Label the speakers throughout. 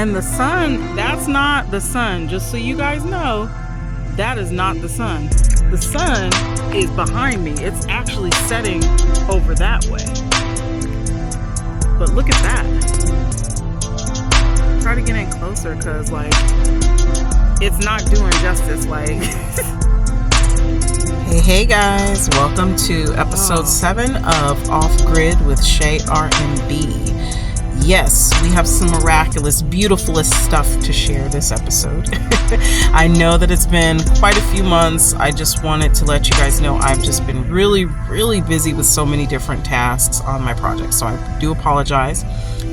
Speaker 1: And the sun, that's not the sun. Just so you guys know, that is not the sun. The sun is behind me. It's actually setting over that way. But look at that. Try to get in closer because, like, it's not doing justice. Like,
Speaker 2: Hey guys, welcome to episode 7 of Off Grid with Shay RNB. Yes, we have some miraculous, beautifulest stuff to share this episode. I know that it's been quite a few months. I just wanted to let you guys know I've just been really busy with so many different tasks on my project. So I do apologize,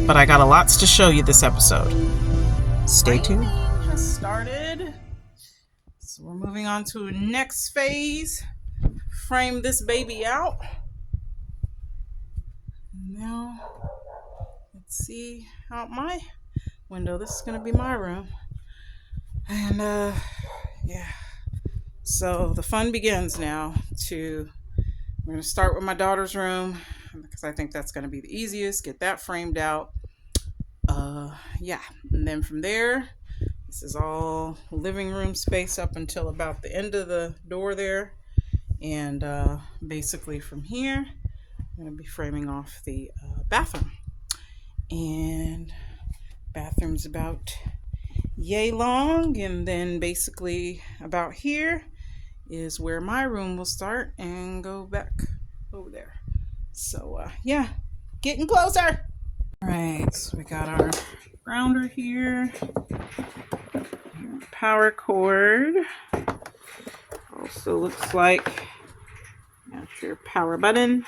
Speaker 2: but I got a lots to show you this episode. Stay tuned.
Speaker 1: Framing has started. So we're moving on to next phase. Frame this baby out. Now, let's see out my window. This is gonna be my room. And yeah. So the fun begins now. We're gonna start with my daughter's room because I think that's gonna be the easiest. Get that framed out. Yeah. And then from there, this is all living room space up until about the end of the door there. And basically from here, I'm going to be framing off the bathroom. And bathroom's about yay long. And then basically about here is where my room will start and go back over there. So yeah, getting closer. All right, so we got our grounder here. Power cord. Also looks like that's your power button.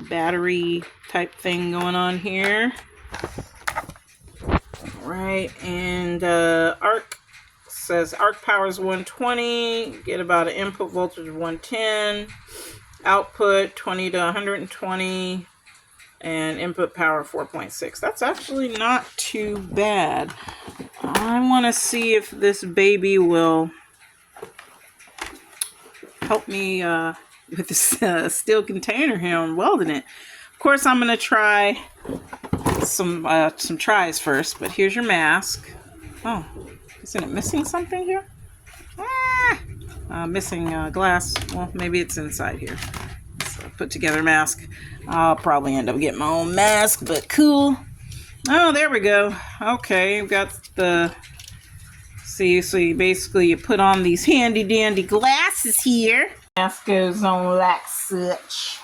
Speaker 1: Battery type thing going on here. Alright, and arc says arc power is 120. Get about an input voltage of 110. Output 20 to 120. And input power 4.6. That's actually not too bad. I want to see if this baby will help me with this steel container here on welding it. Of course, I'm going to try some tries first, but here's your mask. Oh, isn't it missing something here? Missing glass. Well, maybe it's inside here. So put together mask. I'll probably end up getting my own mask, but cool. Oh, there we go. Okay, we've got the... See, so you basically put on these handy dandy glasses here. Mask goes on like such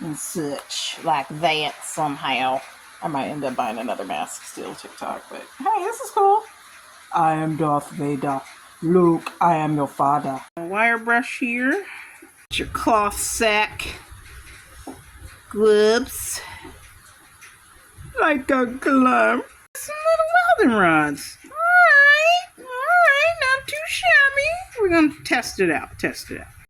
Speaker 1: and such, like that somehow. I might end up buying another mask still, TikTok, but hey, this is cool. I am Darth Vader. Luke, I am your father. A wire brush here. Get your cloth sack. Gloves. Like a glove. Some little welding rods. Alright, not too shabby. We're going to test it out.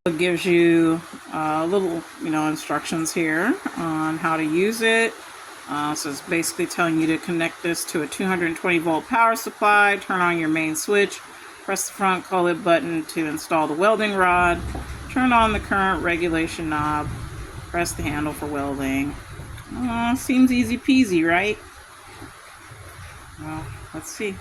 Speaker 1: It gives you little, instructions here on how to use it. So it's basically telling you to connect this to a 220 volt power supply, turn on your main switch, press the front collet button to install the welding rod, turn on the current regulation knob, press the handle for welding. Seems easy peasy, right? Well, let's see.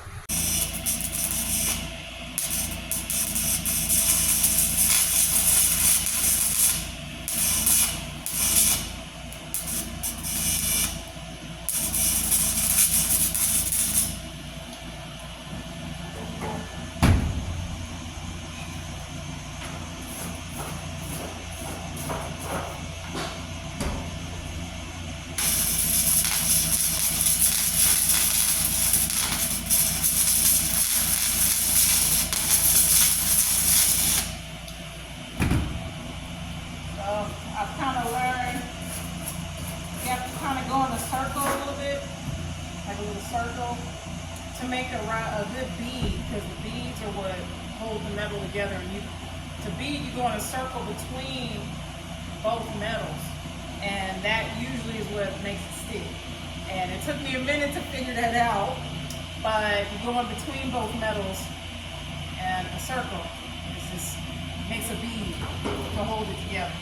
Speaker 1: I've kind of learned you have to kind of go in a circle a little bit, like a little circle, to make a good bead, because the beads are what hold the metal together. And to bead, you go in a circle between both metals, and that usually is what makes it stick. And it took me a minute to figure that out, but you go in between both metals, and a circle just makes a bead to hold it together.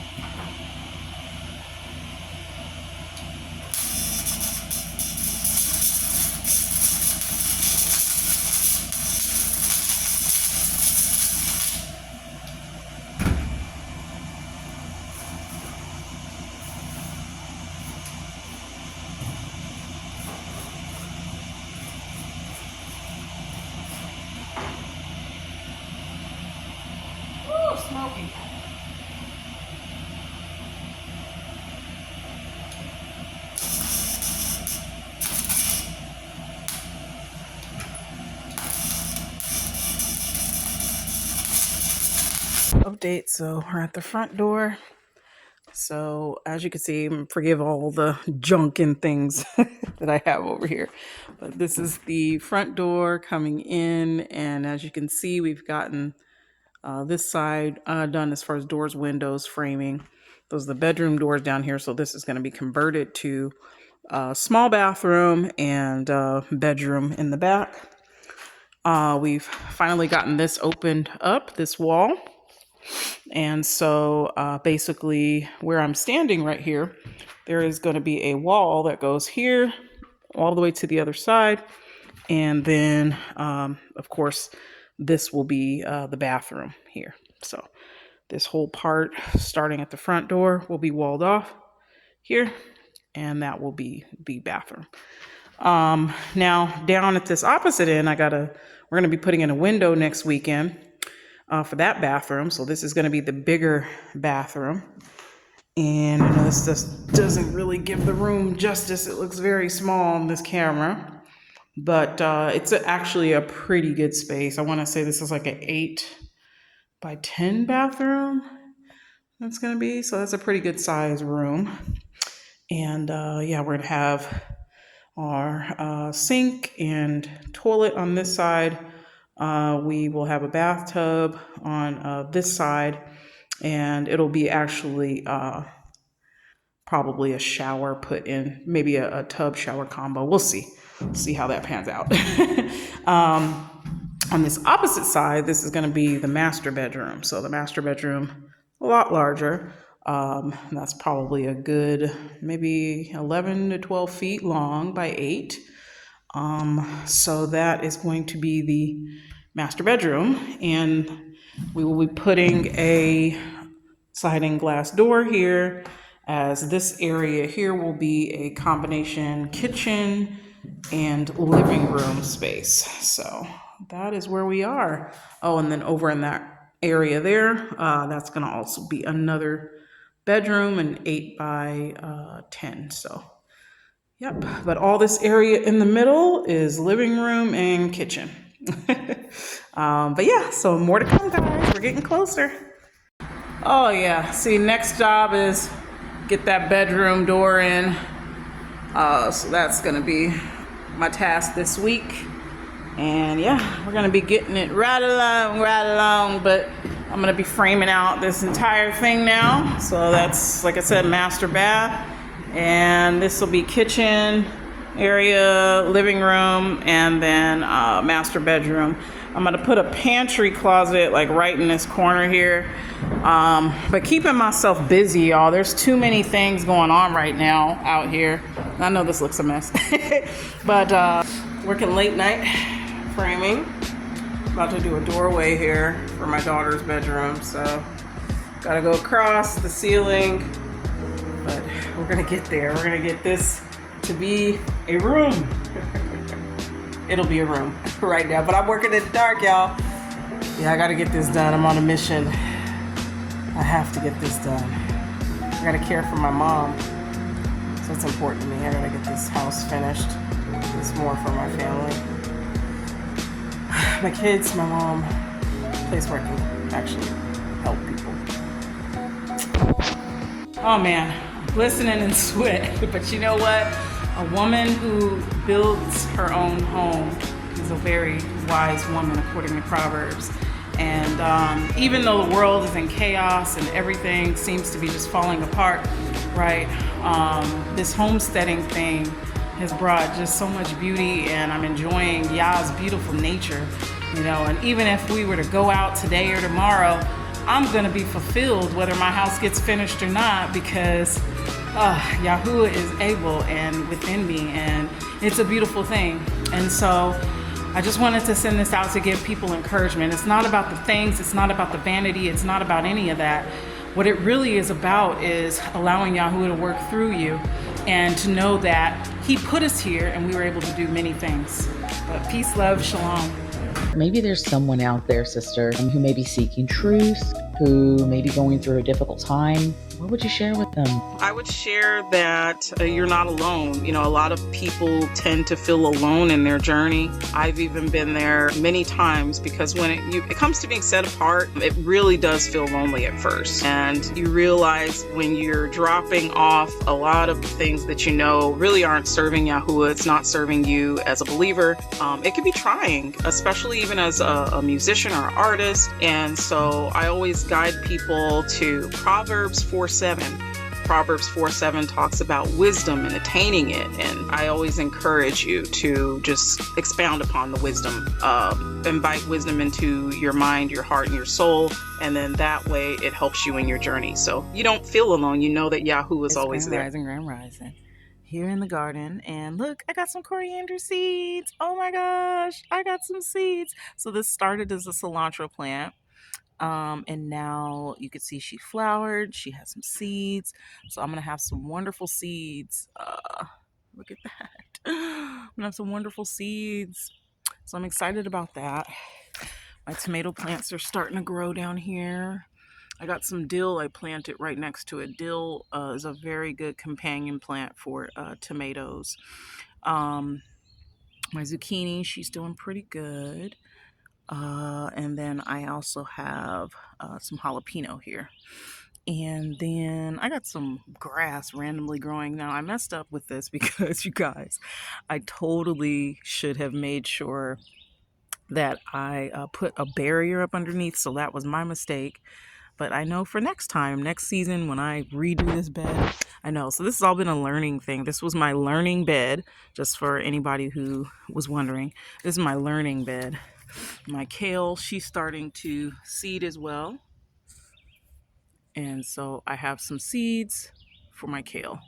Speaker 1: Update. So we're at the front door. So as you can see, forgive all the junk and things that I have over here, but this is the front door coming in. And as you can see, we've gotten this side done as far as doors, windows, framing. Those are the bedroom doors down here. So this is going to be converted to a small bathroom and bedroom in the back. We've finally gotten this opened up, this wall. And so basically where I'm standing right here, there is going to be a wall that goes here all the way to the other side. And then, of course, this will be the bathroom here. So this whole part starting at the front door will be walled off here. And that will be the bathroom. Now down at this opposite end, we're going to be putting in a window next weekend. For that bathroom. So this is going to be the bigger bathroom. And I know this just doesn't really give the room justice. It looks very small on this camera, but it's actually a pretty good space. I want to say this is like an 8x10 bathroom. That's going to be, so that's a pretty good size room. And yeah, we're going to have our sink and toilet on this side. We will have a bathtub on this side, and it'll be actually probably a shower put in, maybe a tub shower combo. We'll see how that pans out. On this opposite side, this is going to be the master bedroom. So the master bedroom, a lot larger. That's probably a good maybe 11 to 12 feet long by 8. So that is going to be the master bedroom, and we will be putting a sliding glass door here, as this area here will be a combination kitchen and living room space. So that is where we are. Oh, and then over in that area there, that's going to also be another bedroom, an 8x10. So yep, but all this area in the middle is living room and kitchen. But yeah, so more to come, guys. We're getting closer. Oh yeah, see, next job is get that bedroom door in. So that's gonna be my task this week. And yeah, we're gonna be getting it right along, but I'm gonna be framing out this entire thing now. So that's, like I said, master bath. And this will be kitchen area, living room, and then master bedroom. I'm gonna put a pantry closet like right in this corner here, but keeping myself busy, y'all. There's too many things going on right now out here. I know this looks a mess, but working late night framing. About to do a doorway here for my daughter's bedroom, so gotta go across the ceiling. But we're gonna get there. We're gonna get this to be a room. It'll be a room right now, but I'm working in the dark, y'all. Yeah, I gotta get this done. I'm on a mission. I have to get this done. I gotta care for my mom, so it's important to me. I gotta get this house finished. It's more for my family. My kids, my mom, place where I can actually help people. Oh man, glistening in sweat. But you know what? A woman who builds her own home is a very wise woman, according to Proverbs. And even though the world is in chaos and everything seems to be just falling apart, right? This homesteading thing has brought just so much beauty, and I'm enjoying Yah's beautiful nature, you know. And even if we were to go out today or tomorrow, I'm gonna be fulfilled whether my house gets finished or not, because Yahuwah is able and within me, and it's a beautiful thing. And so I just wanted to send this out to give people encouragement. It's not about the things, it's not about the vanity, it's not about any of that. What it really is about is allowing Yahuwah to work through you, and to know that He put us here and we were able to do many things. But peace, love, shalom.
Speaker 2: Maybe there's someone out there, sister, who may be seeking truth,
Speaker 3: who may be going through a difficult time, what would you share with them?
Speaker 2: I would share that you're not alone. You know, a lot of people tend to feel alone in their journey. I've even been there many times, because when it comes to being set apart, it really does feel lonely at first. And you realize when you're dropping off a lot of things that you know really aren't serving Yahuwah, it's not serving you as a believer, it can be trying, especially even as a musician or artist. And so I always guide people to Proverbs 4:7. Proverbs 4:7 talks about wisdom and attaining it, and I always encourage you to just expound upon the wisdom, invite wisdom into your mind, your heart, and your soul, and then that way it helps you in your journey. So you don't feel alone. You know that Yahuwah is always there.
Speaker 1: Grand rising. Here in the garden, and look, I got some coriander seeds. Oh my gosh, I got some seeds. So this started as a cilantro plant. And now you can see she flowered. She has some seeds. So I'm going to have some wonderful seeds. Look at that. I'm going to have some wonderful seeds. So I'm excited about that. My tomato plants are starting to grow down here. I got some dill I planted right next to it. Dill is a very good companion plant for tomatoes. My zucchini, she's doing pretty good. And then I also have some jalapeno here. And then I got some grass randomly growing. Now, I messed up with this because, you guys, I totally should have made sure that I put a barrier up underneath. So that was my mistake. But I know for next time, next season, when I redo this bed, I know. So this has all been a learning thing. This was my learning bed, just for anybody who was wondering. This is my learning bed. My kale, she's starting to seed as well. And so I have some seeds for my kale.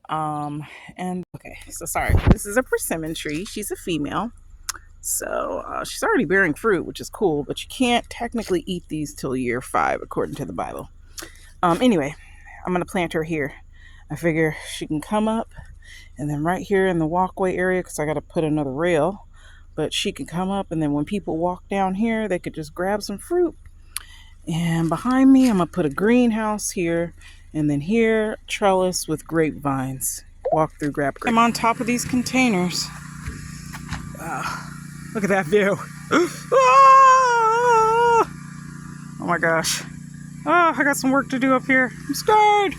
Speaker 1: And okay, so sorry. This is a persimmon tree. She's a female. So she's already bearing fruit, which is cool, but you can't technically eat these till year 5, according to the Bible. Anyway, I'm going to plant her here. I figure she can come up, and then right here in the walkway area, because I got to put another rail, but she can come up, and then when people walk down here, they could just grab some fruit. And behind me, I'm going to put a greenhouse here, and then here, trellis with grapevines. Walk through, grab grapevines. I'm on top of these containers. Look at that view. Oh my gosh. Oh, I got some work to do up here. I'm scared.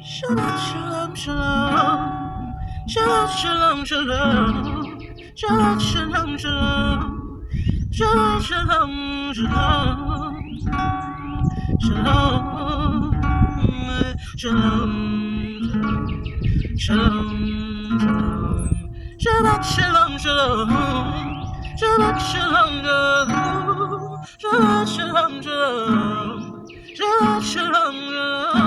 Speaker 1: Shalom, shalom, shalom. Shalom, shalom, shalom. Shalom, shalom, shalom. Shalom, shalom, shalom. Shalom. Shalom. Shalom, shalom. Shabbat shalom, shalom. Shabbat shalom, shalom. Shabbat shalom, shalom. Shabbat shalom, shalom.